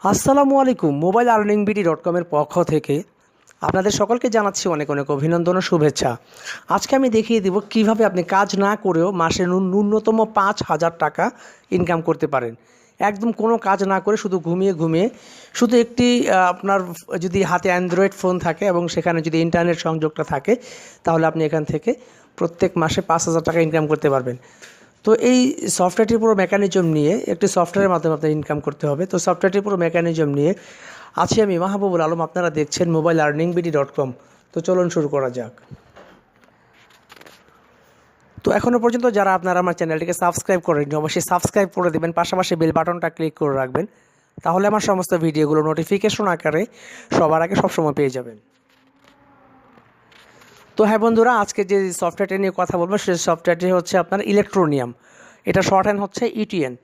আসসালামু আলাইকুম। Mobile earning BD.com এর পক্ষ থেকে আপনাদের সকলকে জানাচ্ছি অনেক অনেক অভিনন্দন ও শুভেচ্ছা। আজকে আমি দেখিয়ে দেব কিভাবে আপনি কাজ না করেও মাসে ন্যূনতম ৫,০০০ টাকা ইনকাম করতে পারেন। একদম কোনো কাজ না করে শুধু ঘুমিয়ে ঘুমিয়ে শুধু একটি আপনার যদি হাতে অ্যান্ড্রয়েড ফোন থাকে এবং সেখানে যদি ইন্টারনেট সংযোগটা থাকে, তাহলে আপনি এখান থেকে প্রত্যেক মাসে ৫,০০০ টাকা ইনকাম করতে পারবেন। তো এই সফটওয়্যারটির পুরো মেকানিজম নিয়ে একটি সফটওয়্যারের মাধ্যমে আপনার ইনকাম করতে হবে। তো সফটওয়্যারটির পুরো মেকানিজম নিয়ে আছি আমি মাহবুবুল আলম। আপনারা দেখছেন মোবাইল আর্নিং BD.com। তো চলুন শুরু করা যাক। তো এখনও পর্যন্ত যারা আপনারা আমার চ্যানেলটিকে সাবস্ক্রাইব করেননি, অবশ্যই সাবস্ক্রাইব করে দেবেন, পাশাপাশি বেল বাটনটা ক্লিক করে রাখবেন। তাহলে আমার সমস্ত ভিডিওগুলো নোটিফিকেশন আকারে সবার আগে সবসময় পেয়ে যাবেন। তো হ্যাঁ বন্ধুরা, আজকে যে সফটওয়্যারটি নিয়ে কথা বলবো সেই সফটওয়্যারটি হচ্ছে আপনার ইলেকট্রোনিয়াম। এটা শর্ট হ্যান্ড হচ্ছে ETN।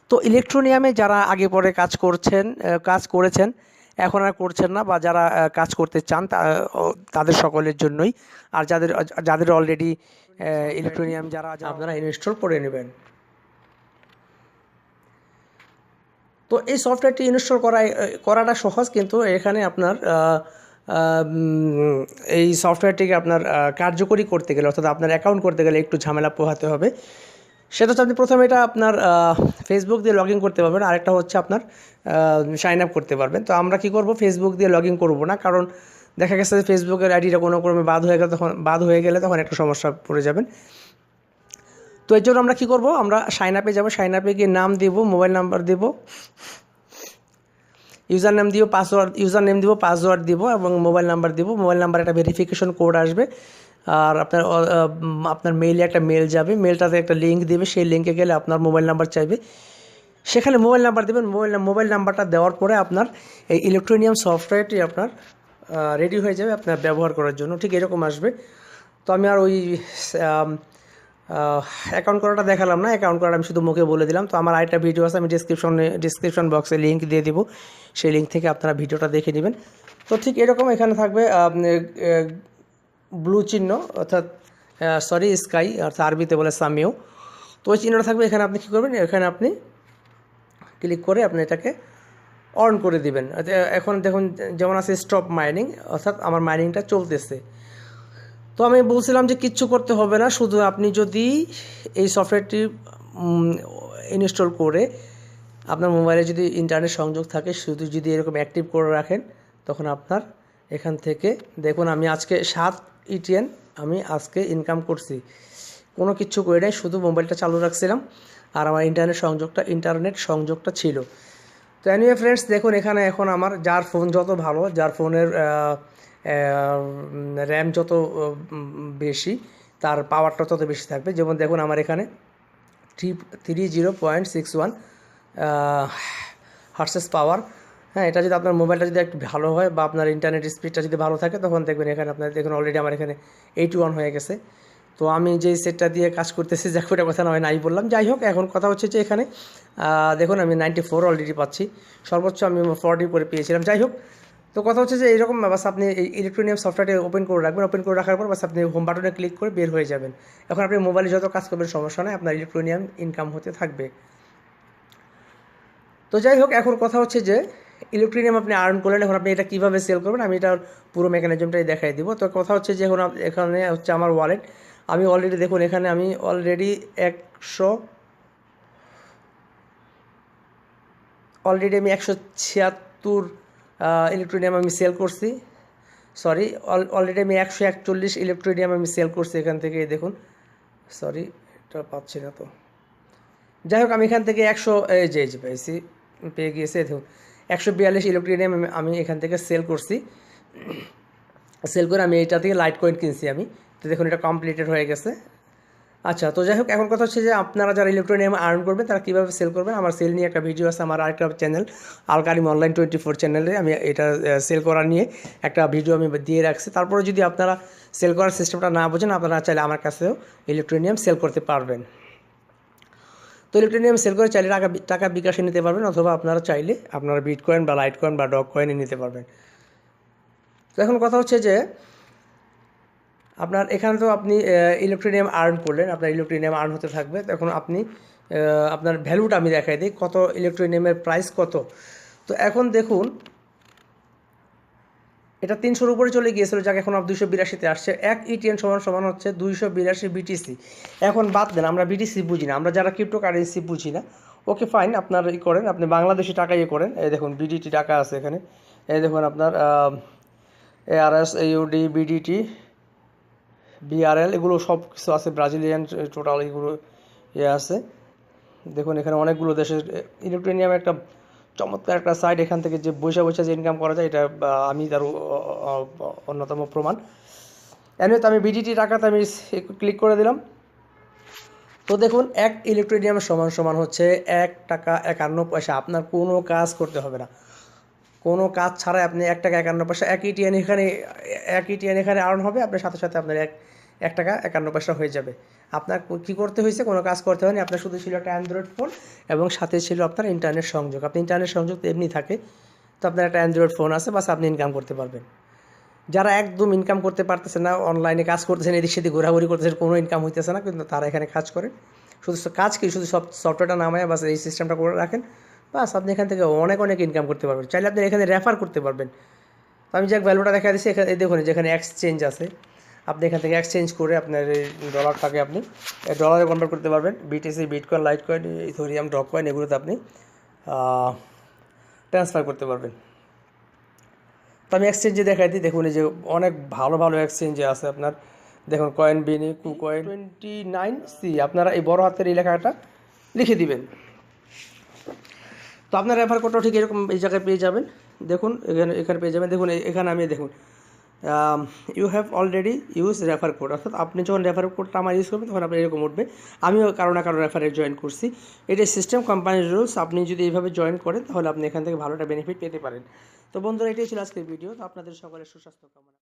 তো ইলেকট্রোনিয়ামে যারা আগে পরে কাজ করেছেন, এখন আর করছেন না, বা যারা কাজ করতে চান তাদের সকলের জন্যই। আর যাদের যাদের অলরেডি ইলেকট্রোনিয়াম যারা আপনারা ইনস্টল করে নেবেন। তো এই সফটওয়্যারটি ইনস্টল করাটা সহজ, কিন্তু এখানে আপনার এই সফটওয়্যারটিকে আপনার কার্যকরী করতে গেলে, অর্থাৎ আপনার অ্যাকাউন্ট করতে গেলে একটু ঝামেলা পোহাতে হবে। সেটা হচ্ছে আপনি প্রথমে এটা আপনার ফেসবুক দিয়ে লগ ইন করতে পারবেন, আরেকটা হচ্ছে আপনার সাইন আপ করতে পারবেন। তো আমরা কি করব, ফেসবুক দিয়ে লগ ইন করবো না, কারণ দেখা গেছে যে ফেসবুকের আইডিটা কোনো ক্রমে বাদ হয়ে গেলে তখন একটা সমস্যা পড়ে যাবেন। তো এর জন্য আমরা কী করব, আমরা সাইন আপে যাবো, সাইন আপে গিয়ে নাম দেব, মোবাইল নাম্বার দেব, ইউজার নেম দিব, পাসওয়ার্ড দিব এবং মোবাইল নাম্বার দিব। মোবাইল নাম্বার একটা ভেরিফিকেশন কোড আসবে, আর আপনার মেইলে একটা মেল যাবে, মেলটাতে একটা লিঙ্ক দেবে, সেই লিঙ্কে গেলে আপনার মোবাইল নাম্বার চাইবে, সেখানে মোবাইল নাম্বার দেবেন। মোবাইল নাম্বারটা দেওয়ার পরে আপনার এই ইলেকট্রোনিয়াম সফটওয়্যারটি আপনার রেডি হয়ে যাবে আপনার ব্যবহার করার জন্য। ঠিক এরকম আসবে। তো আমি আর ওই অ্যাকাউন্ট করাটা দেখালাম না, অ্যাকাউন্ট করাটা আমি শুধু মুখে বলে দিলাম। তো আমার আরেকটা ভিডিও আছে, আমি ডিসক্রিপশন বক্সে লিঙ্ক দিয়ে দিব, সেই লিঙ্ক থেকে আপনারা ভিডিওটা দেখে নেবেন। তো ঠিক এরকম এখানে থাকবে ব্লু চিহ্ন, অর্থাৎ স্কাই, অর্থাৎ আরবিতে বলে সামিও। তো ওই চিহ্নটা থাকবে, এখানে আপনি কী করবেন, এখানে আপনি ক্লিক করে আপনি এটাকে অন করে দিবেন। এখন দেখুন যেমন আছে স্টপ মাইনিং, অর্থাৎ আমার মাইনিংটা চলতেছে। তো আমি বলছিলাম যে কিচ্ছু করতে হবে না, শুধু আপনি যদি এই সফটওয়্যারটি ইনস্টল করে আপনার মোবাইলে যদি ইন্টারনেট সংযোগ থাকে, শুধু যদি এরকম অ্যাক্টিভ করে রাখেন, তখন আপনার এখান থেকে দেখুন আমি আজকে 7 ETN আমি আজকে ইনকাম করছি। কোনো কিচ্ছু করে নাই, শুধু মোবাইলটা চালু রাখছিলাম আর আমার ইন্টারনেট সংযোগটা ছিল। তো এনিওয়ে ফ্রেন্ডস, দেখুন এখানে এখন আমার যার ফোন যত ভালো, যার ফোনের র্যাম যত বেশি, তার পাওয়ারটা তত বেশি থাকবে। যেমন দেখুন আমার এখানে 30.61 হার্সেস পাওয়ার। হ্যাঁ, এটা যদি আপনার মোবাইলটা যদি একটু ভালো হয় বা আপনার ইন্টারনেট স্পিডটা যদি ভালো থাকে, তখন দেখবেন এখানে আপনার দেখুন অলরেডি আমার এখানে 81 হয়ে গেছে। তো আমি যেই সেটটা দিয়ে কাজ করতেছি, যাক ওটা কথা নয় নাই বললাম। যাই হোক, এখন কথা হচ্ছে যে এখানে দেখুন আমি 94 অলরেডি পাচ্ছি, সর্বোচ্চ আমি 40 করে পেয়েছিলাম। যাই হোক, তো কথা হচ্ছে যে এইরকম বাস আপনি এই ইলেকট্রোনিয়াম সফটওয়্যারটি ওপেন করে রাখবেন। ওপেন করে রাখার পর বাস আপনি হোম বাটনে ক্লিক করে বের হয়ে যাবেন। এখন আপনি মোবাইলে যত কাজ করবেন সমস্যা নয়, আপনার ইলেকট্রোনিয়াম ইনকাম হতে থাকবে। তো যাই হোক, এখন কথা হচ্ছে যে ইলেকট্রোনিয়াম আপনি আর্ন করলেন, এখন আপনি এটা কীভাবে সেল করবেন আমি এটার পুরো মেকানিজমটাই দেখাই দিব। তো কথা হচ্ছে যে এখন এখানে হচ্ছে আমার ওয়ালেট। আমি অলরেডি দেখুন এখানে আমি অলরেডি আমি 176 ইলেকট্রোনিয়াম আমি সেল করছি। অলরেডি আমি 141 ইলেকট্রোনিয়াম আমি সেল করছি এখান থেকে। দেখুন এটা পাচ্ছি না। তো যাই হোক, আমি এখান থেকে পাইছি, পেয়ে গিয়েছে। দেখুন 142 ইলেকট্রোনিয়াম আমি এখান থেকে সেল করছি। সেল করে আমি এটা থেকে লাইট কয়েন কিনছি আমি। তো দেখুন এটা কমপ্লিটেড হয়ে গেছে। আচ্ছা, তো যাই হোক, এখন কথা হচ্ছে যে আপনারা যারা ইলেকট্রোনিয়াম আর্ন করবেন তারা কীভাবে সেল করবেন, আমার সেল নিয়ে একটা ভিডিও আছে। আমার আরেকটা চ্যানেল আলকারিম অনলাইন 24 চ্যানেলে আমি এটা সেল করা নিয়ে একটা ভিডিও আমি দিয়ে রাখছি। তারপরে যদি আপনারা সেল করার সিস্টেমটা না বোঝেন, আপনারা চাইলে আমার কাছেও ইলেকট্রোনিয়াম সেল করতে পারবেন। তো ইলেকট্রোনিয়াম সেল করে চাইলে টাকা বিকাশে নিতে পারবেন, অথবা আপনারা চাইলে আপনারা বিটকয়েন বা লাইট কয়েন বা ডগ কয়েনে নিতে পারবেন। তো এখন কথা হচ্ছে যে আপনার এখানে তো আপনি ইলেকট্রোনিয়াম আর্ন করলেন, আপনার ইলেকট্রোনিয়াম আর্ন হতে থাকবে। তখন আপনি আপনার ভ্যালুটা আমি দেখাই দিই, কত ইলেকট্রোনিয়ামের প্রাইস কত। তো এখন দেখুন এটা 300-র উপরে চলে গিয়েছিল, যাকে এখন 282-তে আসছে। 1 ইটিএন সমান হচ্ছে 282 বিটিসি। এখন বাদ দেন, আমরা বিটিসি বুঝি না, আমরা যারা ক্রিপ্টোকারেন্সি বুঝি না, ওকে ফাইন, আপনার করেন, আপনি বাংলাদেশি টাকা করেন। এই দেখুন বিডিটি টাকা আছে এখানে, এই দেখুন আপনার ARS AUD বিডিটি BRL এগুলো সব কিছু আছে, ব্রাজিলিয়ান টোটাল এগুলো আছে। দেখুন এখানে অনেকগুলো দেশের ইলেকট্রনিয়াম একটা চমৎকার একটা সাইট, এখান থেকে যে বসে যে ইনকাম করা যায়, এটা আমি তার অন্যতম প্রমাণ। এমনি তো আমি বিডিটি টাকাতে আমি ক্লিক করে দিলাম। তো দেখুন 1 ইলেকট্রনিয়াম সমান হচ্ছে 1 টাকা 51 পয়সা। আপনার কোনো কাজ করতে হবে না, কোনো কাজ ছাড়াই আপনি 1 টাকা 51 পয়সা 1 ইটিএন এখানে আর্ন হবে, আপনার সাথে সাথে আপনার 1 টাকা 51 পয়সা হয়ে যাবে। আপনার কী করতে হয়েছে, কোনো কাজ করতে হয়নি, আপনার শুধু ছিল একটা অ্যান্ড্রয়েড ফোন এবং সাথে ছিল আপনার ইন্টারনেট সংযোগ। আপনি ইন্টারনেট সংযোগ তো এমনি থাকে, তো আপনার একটা অ্যান্ড্রয়েড ফোন আছে, বাস আপনি ইনকাম করতে পারবেন। যারা একদম ইনকাম করতে পারতেছে না, অনলাইনে কাজ করতেছেন, এদিক সেদিক ঘোরাঘুরি করতেছেন, কোনো ইনকাম হইতেছে না, কিন্তু তারা এখানে কাজ করেন। শুধু কাজ কি, শুধু সফটওয়্যারটা নামায় বাস এই সিস্টেমটা করে রাখেন, বাস আপনি এখান থেকে অনেক ইনকাম করতে পারবেন। চাইলে আপনি এখানে রেফার করতে পারবেন। তো আমি যে ভ্যালুটা দেখা দিচ্ছি, এখানে দেখুন যেখানে এক্সচেঞ্জ আছে, আপনি এখান থেকে এক্সচেঞ্জ করে আপনার এই ডলারটাকে আপনি ডলারে কনভার্ট করতে পারবেন। BTC, bitcoin, Litecoin, ethereum, dog coin এগুলোতে আপনি ট্রান্সফার করতে পারবেন। তো আমি এক্সচেঞ্জে দেখাই দিই, দেখুন এই যে অনেক ভালো এক্সচেঞ্জে আছে আপনার। দেখুন কয়েন বিনি, কুকয়েন 29C, আপনারা এই বড় হাতের এই লেখাটা লিখে দিবেন। তো আপনার রেফার কোডটাও ঠিক এরকম এই জায়গায় পেয়ে যাবেন। দেখুন এখানে পেয়ে যাবেন। দেখুন এখানে আমি দেখুন you have already use refer code, অর্থাৎ আপনি যখন রেফার কোডটা আমার ইউজ করবেন তখন আপনার এরকম উঠবে। আমিও কারো না কারো রেফারে জয়েন করছি। এটাই সিস্টেম, কোম্পানির রুলস। আপনি যদি এইভাবে জয়েন করেন তাহলে আপনি এখান থেকে ভালো একটা বেনিফিট পেতে পারেন। তো বন্ধুরা, এটাই ছিল আজকের ভিডিও। তো আপনাদের সকলের সুস্বাস্থ্য কামনা।